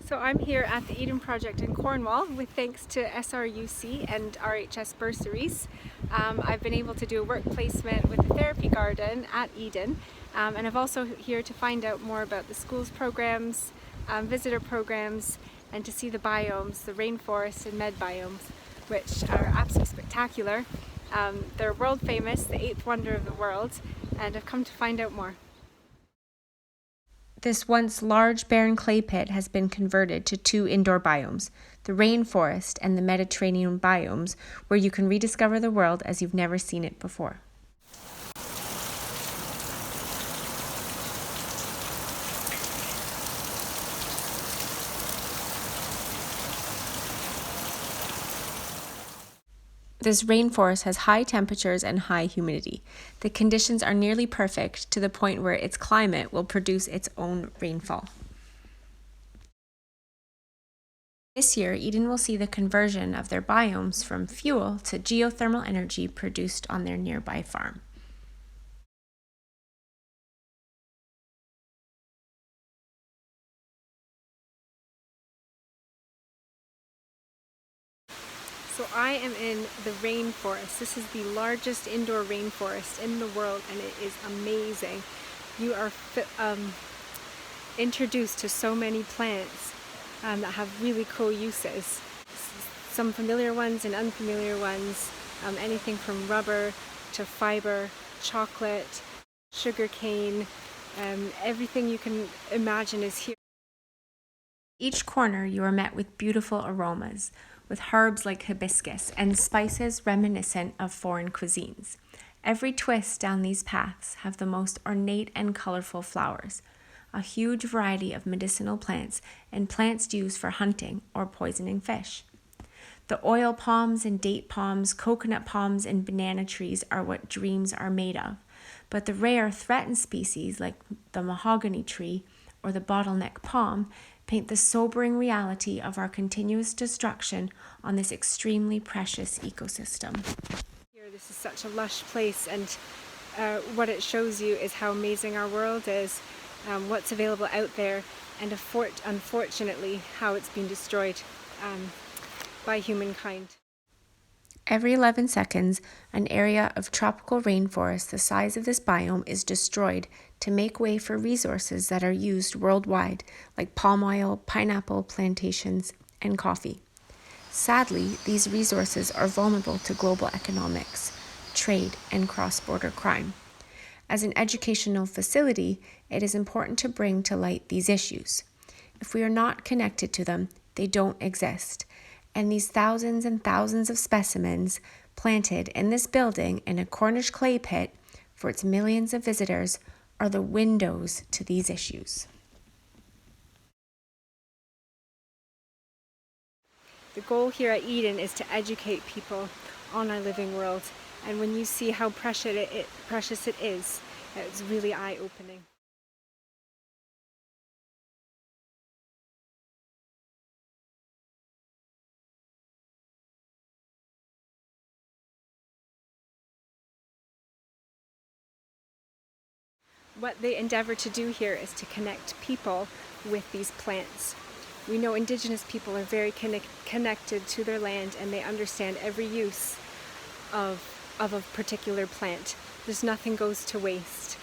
So I'm here at the Eden Project in Cornwall with thanks to SRUC and RHS bursaries. I've been able to do a work placement with the therapy garden at Eden, and I'm also here to find out more about the school's programs, visitor programs, and to see the biomes, the rainforest and med biomes, which are absolutely spectacular. They're world famous, the 8th wonder of the world, and I've come to find out more. This once large barren clay pit has been converted to 2 indoor biomes, the rainforest and the Mediterranean biomes, where you can rediscover the world as you've never seen it before. This rainforest has high temperatures and high humidity. The conditions are nearly perfect to the point where its climate will produce its own rainfall. This year, Eden will see the conversion of their biomes from fuel to geothermal energy produced on their nearby farm. So I am in the rainforest. This is the largest indoor rainforest in the world, and it is amazing. You are introduced to so many plants that have really cool uses. Some familiar ones and unfamiliar ones, anything from rubber to fiber, chocolate, sugar cane, everything you can imagine is here. Each corner you are met with beautiful aromas, with herbs like hibiscus and spices reminiscent of foreign cuisines. Every twist down these paths have the most ornate and colorful flowers, a huge variety of medicinal plants and plants used for hunting or poisoning fish. The oil palms and date palms, coconut palms and banana trees are what dreams are made of, but the rare threatened species like the mahogany tree or the bottleneck palm paint the sobering reality of our continuous destruction on this extremely precious ecosystem. Here, this is such a lush place, and what it shows you is how amazing our world is, what's available out there, and unfortunately how it's been destroyed by humankind. Every 11 seconds, an area of tropical rainforest the size of this biome is destroyed to make way for resources that are used worldwide, like palm oil, pineapple plantations, and coffee. Sadly, these resources are vulnerable to global economics, trade, and cross-border crime. As an educational facility, it is important to bring to light these issues. If we are not connected to them, they don't exist. And these thousands and thousands of specimens planted in this building in a Cornish clay pit for its millions of visitors are the windows to these issues. The goal here at Eden is to educate people on our living world, and when you see how precious it is, it's really eye-opening. What they endeavor to do here is to connect people with these plants. We know Indigenous people are very connected to their land, and they understand every use of a particular plant. There's nothing goes to waste.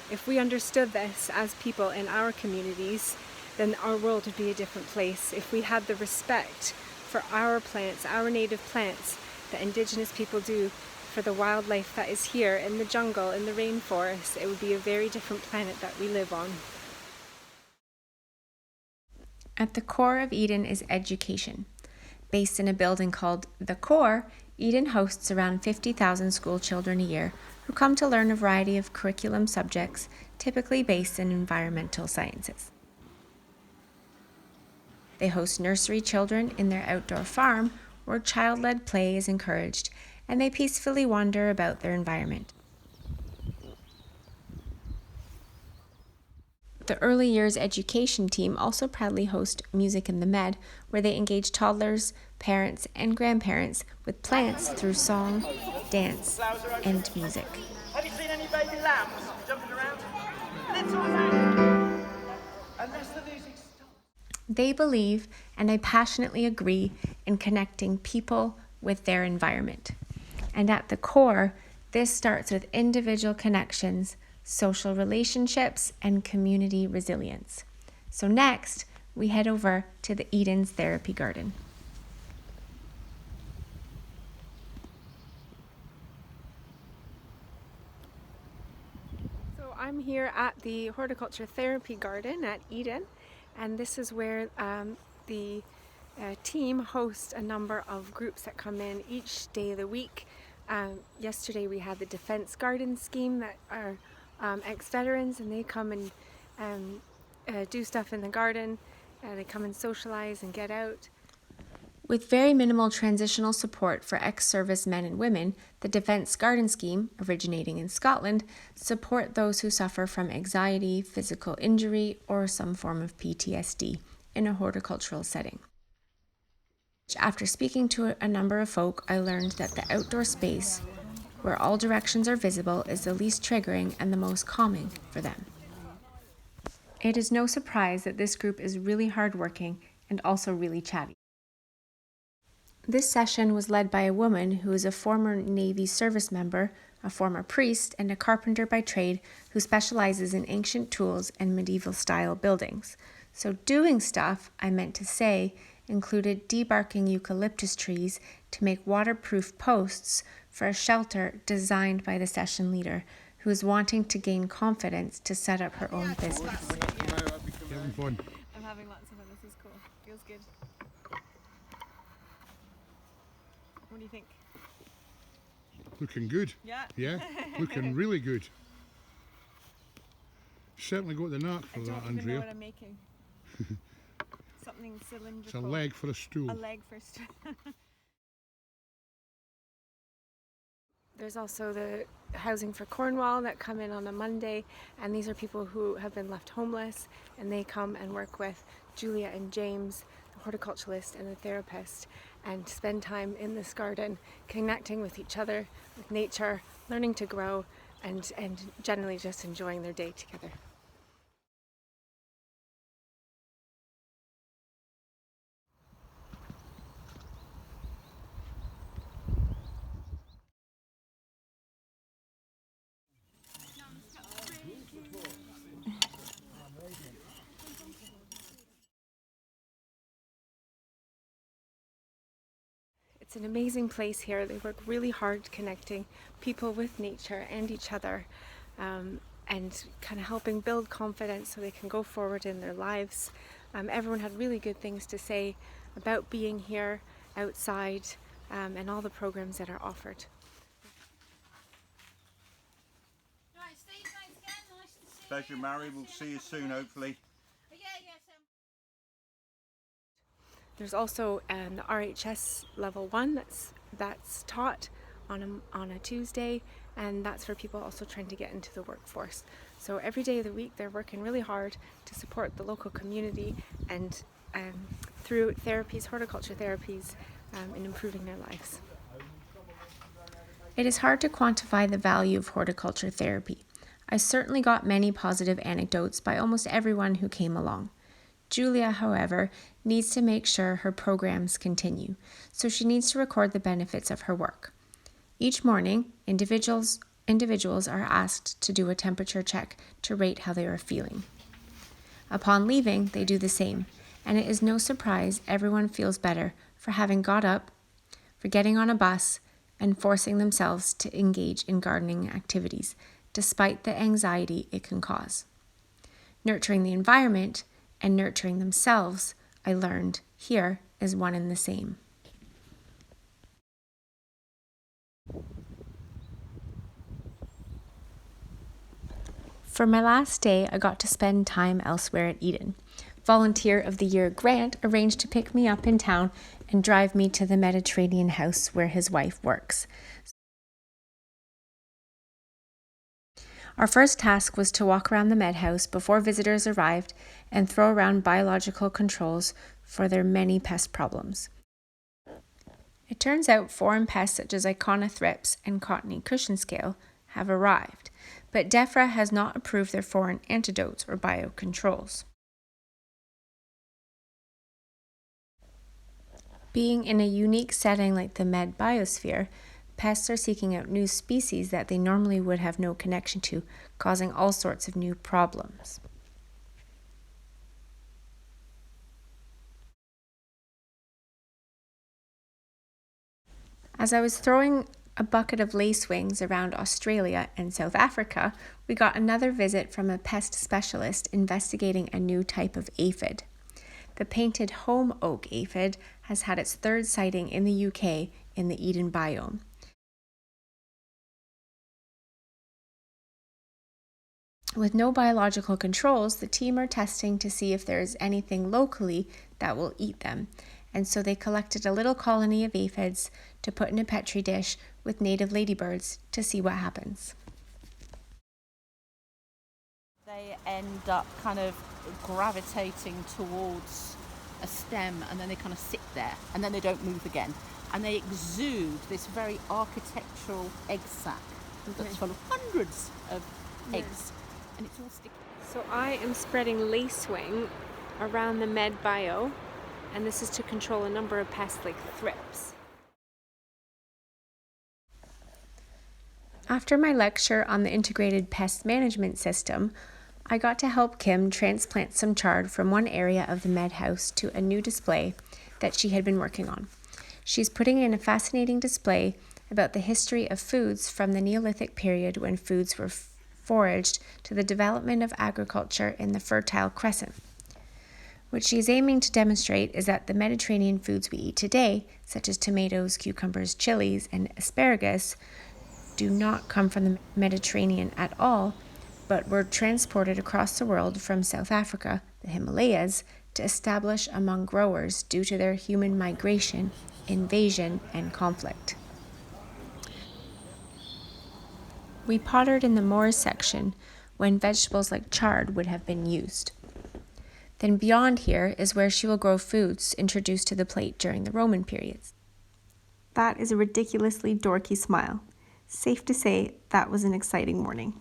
If we understood this as people in our communities, then our world would be a different place. If we had the respect for our plants, our native plants, that Indigenous people do for the wildlife that is here in the jungle, in the rainforest, it would be a very different planet that we live on. At the core of Eden is education. Based in a building called The Core, Eden hosts around 50,000 school children a year who come to learn a variety of curriculum subjects, typically based in environmental sciences. They host nursery children in their outdoor farm where child-led play is encouraged, and they peacefully wander about their environment. The early years education team also proudly host Music in the Med, where they engage toddlers, parents, and grandparents with plants through song, dance, and music. Have you seen any baby lambs jumping around? Little lambs. Unless the music stops. They believe, and I passionately agree, in connecting people with their environment. And at the core, this starts with individual connections, social relationships, and community resilience. So next, we head over to the Eden's Therapy Garden. So I'm here at the Horticulture Therapy Garden at Eden, and this is where the team hosts a number of groups that come in each day of the week. Yesterday we had the Defence Garden Scheme that are ex-veterans, and they come and do stuff in the garden. They come and socialize and get out. With very minimal transitional support for ex-service men and women, the Defence Garden Scheme, originating in Scotland, support those who suffer from anxiety, physical injury, or some form of PTSD in a horticultural setting. After speaking to a number of folk, I learned that the outdoor space, where all directions are visible, is the least triggering and the most calming for them. It is no surprise that this group is really hardworking and also really chatty. This session was led by a woman who is a former Navy service member, a former priest, and a carpenter by trade who specializes in ancient tools and medieval-style buildings. So doing stuff, I meant to say, included debarking eucalyptus trees to make waterproof posts for a shelter designed by the session leader, who is wanting to gain confidence to set up her own business. Having fun. I'm having lots of fun. This is cool. Feels good. What do you think? Looking good. Yeah. Yeah, looking really good. Certainly got the knack for I that, don't even know Andrea. what I'm making. Something cylindrical. It's a leg for a stool. A leg first. There's also the Housing for Cornwall that come in on a Monday, and these are people who have been left homeless, and they come and work with Julia and James, the horticulturalist and the therapist, and spend time in this garden, connecting with each other, with nature, learning to grow, and generally just enjoying their day together. It's an amazing place here. They work really hard connecting people with nature and each other, and kind of helping build confidence so they can go forward in their lives. Everyone had really good things to say about being here outside, and all the programs that are offered. Right, Steve, thanks again. Nice to see you. Pleasure, Mary. We'll see you soon, hopefully. Yeah. There's also the RHS level 1 that's taught on a Tuesday, and that's for people also trying to get into the workforce. So every day of the week they're working really hard to support the local community and through therapies, horticulture therapies, in improving their lives. It is hard to quantify the value of horticulture therapy. I certainly got many positive anecdotes by almost everyone who came along. Julia, however, needs to make sure her programs continue, so she needs to record the benefits of her work. Each morning, individuals are asked to do a temperature check to rate how they are feeling. Upon leaving, they do the same, and it is no surprise everyone feels better for having got up, for getting on a bus, and forcing themselves to engage in gardening activities, despite the anxiety it can cause. Nurturing the environment and nurturing themselves, I learned here, is one and the same. For my last day, I got to spend time elsewhere at Eden. Volunteer of the Year Grant arranged to pick me up in town and drive me to the Mediterranean house where his wife works. Our first task was to walk around the Med House before visitors arrived and throw around biological controls for their many pest problems. It turns out foreign pests such as Iconothrips and Cottony cushion scale have arrived, but DEFRA has not approved their foreign antidotes or biocontrols. Being in a unique setting like the Med Biosphere, pests are seeking out new species that they normally would have no connection to, causing all sorts of new problems. As I was throwing a bucket of lacewings around Australia and South Africa, we got another visit from a pest specialist investigating a new type of aphid. The painted home oak aphid has had its third sighting in the UK in the Eden biome. With no biological controls, the team are testing to see if there is anything locally that will eat them, and so they collected a little colony of aphids to put in a petri dish with native ladybirds to see what happens. They end up kind of gravitating towards a stem, and then they kind of sit there, and then they don't move again, and they exude this very architectural egg sac that's full of hundreds of eggs, and it's all sticky. So I am spreading lacewing around the Med Bio, and this is to control a number of pests like thrips. After my lecture on the integrated pest management system, I got to help Kim transplant some chard from one area of the Med House to a new display that she had been working on. She's putting in a fascinating display about the history of foods from the Neolithic period when foods were foraged to the development of agriculture in the Fertile Crescent. What she is aiming to demonstrate is that the Mediterranean foods we eat today, such as tomatoes, cucumbers, chilies, and asparagus, do not come from the Mediterranean at all, but were transported across the world from South Africa, the Himalayas, to establish among growers due to their human migration, invasion, and conflict. We pottered in the moors section when vegetables like chard would have been used. Then beyond here is where she will grow foods introduced to the plate during the Roman periods. That is a ridiculously dorky smile. Safe to say that was an exciting morning.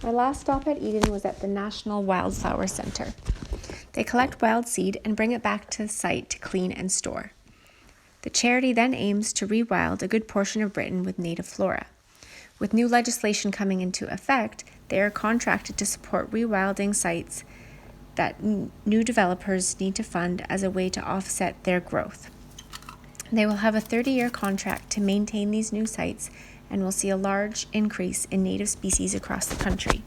My last stop at Eden was at the National Wildflower Centre. They collect wild seed and bring it back to the site to clean and store. The charity then aims to rewild a good portion of Britain with native flora. With new legislation coming into effect, they are contracted to support rewilding sites that new developers need to fund as a way to offset their growth. They will have a 30-year contract to maintain these new sites and will see a large increase in native species across the country.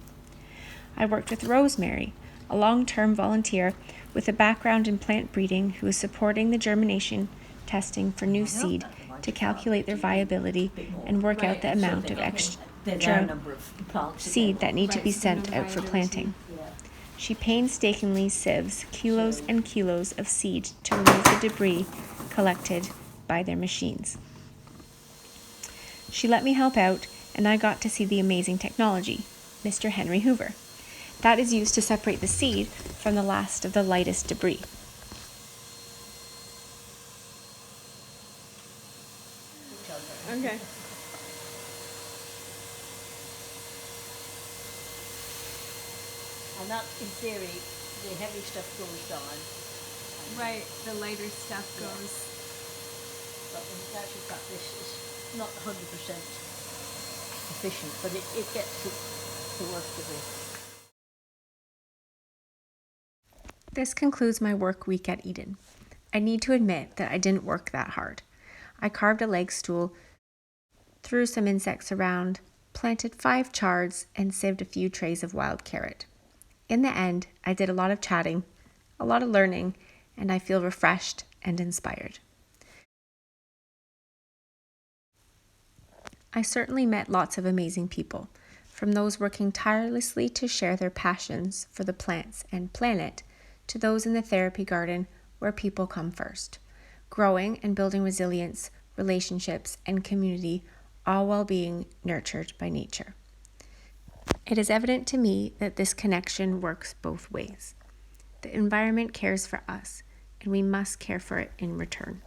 I worked with Rosemary, a long-term volunteer with a background in plant breeding who is supporting the germination testing for new seed to calculate their viability and work out the amount of extra seed that need to be sent out for planting. She painstakingly sieves kilos and kilos of seed to remove the debris collected by their machines. She let me help out, and I got to see the amazing technology, Mr. Henry Hoover, that is used to separate the seed from the last of the lightest debris. Okay. And that, in theory, the heavy stuff goes down. Right, the lighter stuff goes. But in actual fact, this is not 100% efficient, but it gets the work to be. This concludes my work week at Eden. I need to admit that I didn't work that hard. I carved a leg stool, threw some insects around, planted 5 chards, and sieved a few trays of wild carrot. In the end, I did a lot of chatting, a lot of learning, and I feel refreshed and inspired. I certainly met lots of amazing people, from those working tirelessly to share their passions for the plants and planet, to those in the therapy garden where people come first, growing and building resilience, relationships, and community, all while being nurtured by nature. It is evident to me that this connection works both ways. The environment cares for us, and we must care for it in return.